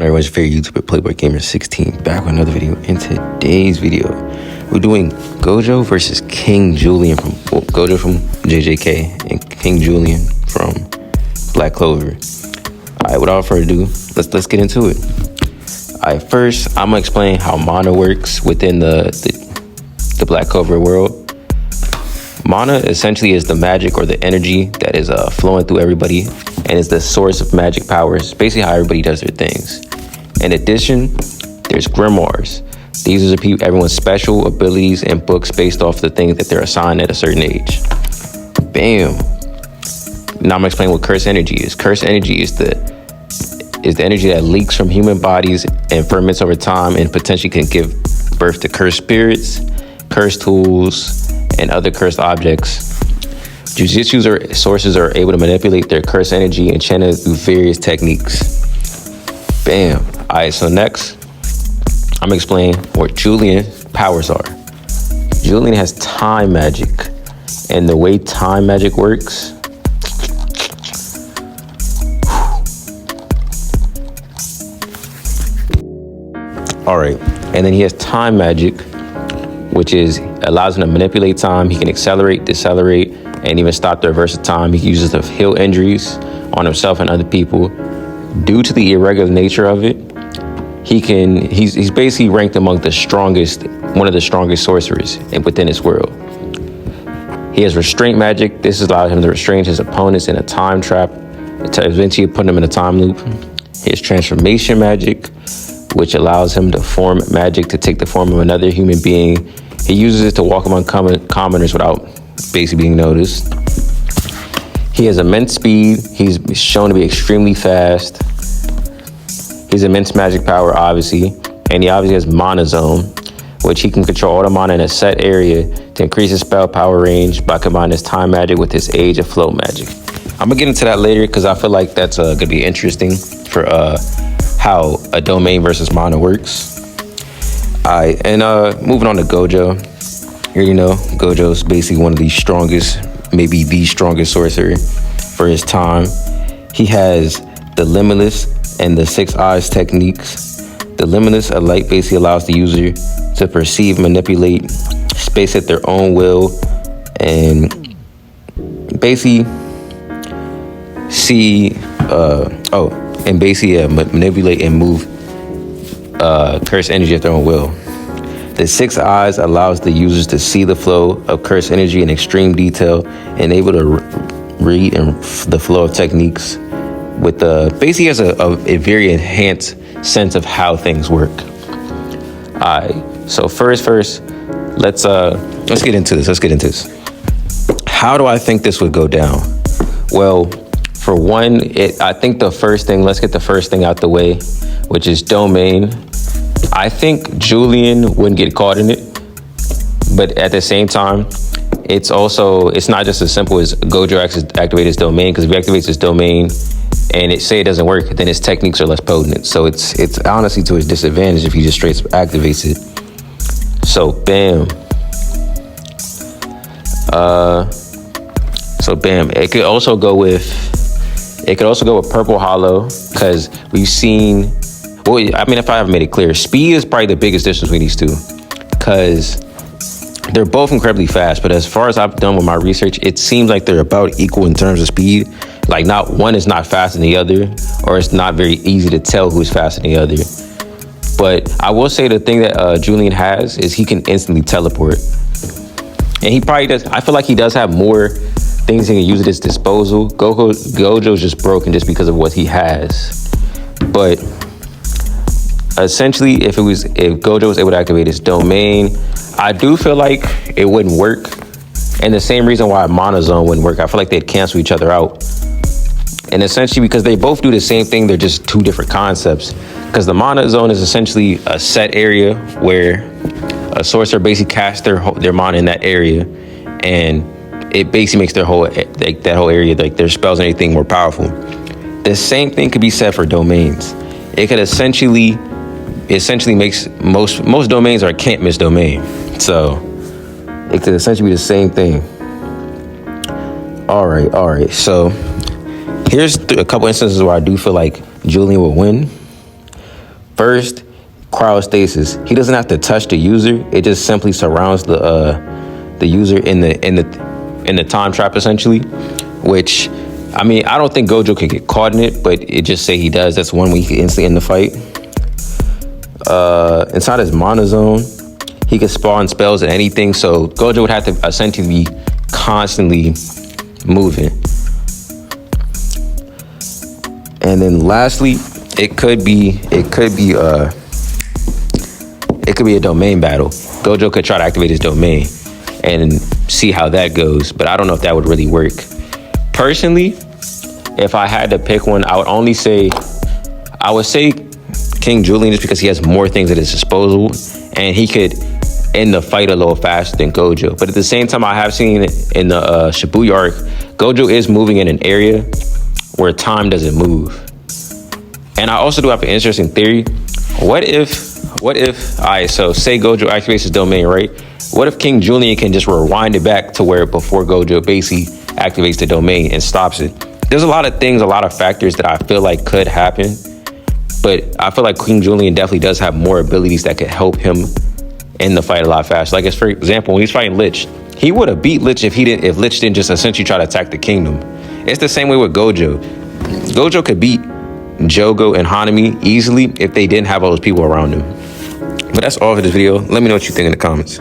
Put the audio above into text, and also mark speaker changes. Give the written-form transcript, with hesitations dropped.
Speaker 1: Everyone's favorite YouTuber, Playboy Gamer 16, back with another video. In today's video, we're doing Gojo versus King Julian Gojo from JJK and King Julian from Black Clover. Alright, without further ado, let's get into it. Alright, first I'm gonna explain how mana works within the Black Clover world. Mana essentially is the magic or the energy that is flowing through everybody and is the source of magic powers, basically how everybody does their things. In addition, there's grimoires. These are everyone's special abilities and books based off the things that they're assigned at a certain age. Bam. Now I'm gonna explain what cursed energy is. Cursed energy is the energy that leaks from human bodies and ferments over time and potentially can give birth to cursed spirits, cursed tools, and other cursed objects. Jujutsus or sources are able to manipulate their cursed energy and channel it through various techniques. Bam. Alright, so next, I'm gonna explain what Julian's powers are. Julian has time magic, and the way time magic works, alright, and then he has time magic, which allows him to manipulate time. He can accelerate, decelerate, and even stop the reverse of time. He uses it to heal injuries on himself and other people. Due to the irregular nature of it, he's basically ranked among one of the strongest sorcerers within his world. He has restraint magic. This allows him to restrain his opponents in a time trap to eventually put them in a time loop. He has transformation magic, which allows him to form magic to take the form of another human being. He uses it to walk among commoners without basically being noticed. He has immense speed. He's shown to be extremely fast. He has immense magic power, obviously. And he obviously has Mana Zone, which he can control all the mana in a set area to increase his spell power range by combining his time magic with his Age of Flow magic. I'm gonna get into that later because I feel like that's gonna be interesting for how a domain versus mana works. Alright, and moving on to Gojo. You already know, Gojo is basically one of the strongest, maybe the strongest sorcerer for his time. He has the limitless and the 6 eyes techniques. The limitless light basically allows the user to perceive, manipulate space at their own will, and basically manipulate and move cursed energy at their own will. The 6 eyes allows the users to see the flow of cursed energy in extreme detail and able to read the flow of techniques with basically has a very enhanced sense of how things work. Alright, so first, let's get into this. How do I think this would go down? Well, for one, I think let's get the first thing out the way, which is domain. I think Julian wouldn't get caught in it, but at the same time, it's not just as simple as Gojo activate his domain, because if he activates his domain and it doesn't work, then his techniques are less potent. So it's honestly to his disadvantage if he just straight activates it. So bam. It could also go with Purple Hollow, because we've seen. Well, I mean, if I haven't made it clear, speed is probably the biggest difference between these two, because they're both incredibly fast. But as far as I've done with my research, it seems like they're about equal in terms of speed. Like, not one is not faster than the other, or it's not very easy to tell who's faster than the other. But I will say the thing that Julian has is he can instantly teleport, and he probably does. I feel like he does have more things he can use at his disposal. Gojo's just broken just because of what he has, but essentially, if Gojo was able to activate his domain, I do feel like it wouldn't work. And the same reason why Mana Zone wouldn't work, I feel like they'd cancel each other out. And essentially, because they both do the same thing, they're just two different concepts. Because the Mana Zone is essentially a set area where a sorcerer basically casts their mana in that area, and it basically makes that whole area, like their spells and everything, more powerful. The same thing could be said for domains. It could essentially makes most domains are a can't miss domain, so it could essentially be the same thing. All right, so here's a couple instances where I do feel like Julian will win. First, cryostasis. He doesn't have to touch the user. It just simply surrounds the user in the time trap, essentially. Which, I mean, I don't think Gojo could get caught in it, but it just say he does. That's one way he can instantly end the fight. Inside his mana zone, he can spawn spells and anything. So Gojo would have to essentially be constantly moving. And then lastly, it could be a domain battle. Gojo could try to activate his domain and see how that goes, but I don't know if that would really work. Personally, if I had to pick one, I would say King Julian, just because he has more things at his disposal and he could end the fight a little faster than Gojo. But at the same time, I have seen in the Shibuya arc, Gojo is moving in an area where time doesn't move. And I also do have an interesting theory. What if, all right, so say Gojo activates his domain, right? What if King Julian can just rewind it back to where before Gojo basically activates the domain and stops it? There's a lot of things, a lot of factors that I feel like could happen, but I feel like King Julian definitely does have more abilities that could help him in the fight a lot faster. Like, for example, when he's fighting Lich, he would have beat Lich if Lich didn't just essentially try to attack the kingdom. It's the same way with Gojo. Gojo could beat Jogo and Hanami easily if they didn't have all those people around him. But that's all for this video. Let me know what you think in the comments.